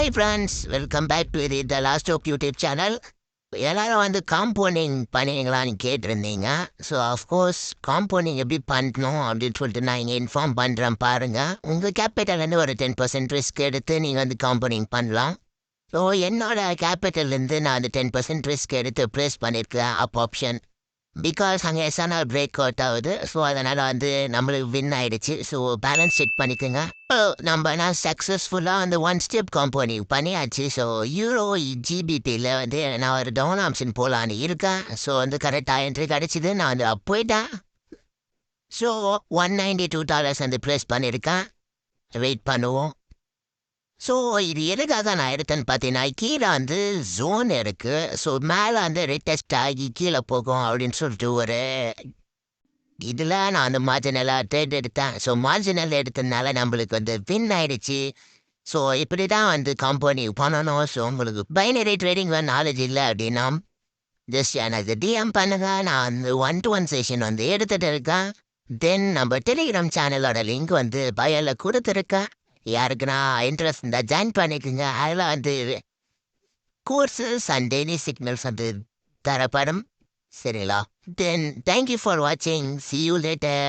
Hi friends, welcome back to the last of YouTube channel. எல்லாரும் வந்து compounding பண்ணுவீங்களான்னு கேட்டிருந்தீங்க. So of course compounding எப்படி பண்ணணும் அப்படின்னு சொல்லிட்டு நான் இங்கே இன்ஃபார்ம் பண்ணுறேன் பாருங்கள். உங்கள் கேபிட்டல்லேருந்து ஒரு 10% ரிஸ்க் எடுத்து நீங்கள் வந்து காம்பவுண்டிங் பண்ணலாம். ஸோ என்னோட கேபிட்டல்லேருந்து நான் அந்த 10% ரிஸ்க் எடுத்து ப்ளேஸ் பண்ணியிருக்கேன் ஆப்ஷன். பிகாஸ் அங்கே எஸ்ஆர்ஆர் பிரேக் அவுட் ஆகுது. ஸோ அதனால் வந்து நம்மளுக்கு வின் ஆயிடுச்சு. ஸோ பேலன்ஸ் செக் பண்ணிக்கோங்க. நம்ம நான் சக்ஸஸ்ஃபுல்லாக அந்த ஒன் ஸ்டெப் காம்பவுண்டிங் பண்ணியாச்சு. ஸோ யூரோ ஜிபிபியில் வந்து நான் ஒரு டவுன் ஆப்ஷன் போகலான்னு இருக்கேன். ஸோ வந்து கரெக்டாக என்ட்ரி கிடச்சிது. நான் வந்து போயிட்டேன். ஸோ $192 வந்து ப்ளேஸ் பண்ணியிருக்கேன். வெயிட் பண்ணுவோம். ஸோ இது எதுக்காக நான் எடுத்தேன்னு பார்த்தீங்கன்னா, கீழே வந்து ஜோன் இருக்கு. ஸோ மேலே வந்து ரிட்டெஸ்ட் ஆகி கீழே போகும் அப்படின்னு சொல்லிட்டு ஒரு இதில் நான் அந்த மார்ஜினலாக ட்ரேட் எடுத்தேன். ஸோ மார்ஜினல் எடுத்ததுனால நம்மளுக்கு வந்து வின் ஆயிடுச்சு. ஸோ இப்படி தான் வந்து கம்பெனி பண்ணணும். ஸோ உங்களுக்கு பைனரி ட்ரேடிங் நாலேஜ் இல்லை அப்படின்னா ஜஸ்ட் எனக்கு டிஎம் பண்ணுங்க. நான் வந்து 1-to-1 செஷன் வந்து எடுத்துகிட்டு இருக்கேன். தென் நம்ம டெலிகிராம் சேனலோட லிங்க் வந்து பயோவில் கொடுத்துருக்கேன். யாருக்குன்னா இன்ட்ரெஸ்ட் இருந்தால் ஜாயின் பண்ணிக்கோங்க. அதில் வந்து கோர்சஸ் அண்ட் டெய்லி சிக்னல்ஸ் வந்து தரப்படும். சரிங்களா? தென் தேங்க்யூ ஃபார் வாட்சிங். See you later.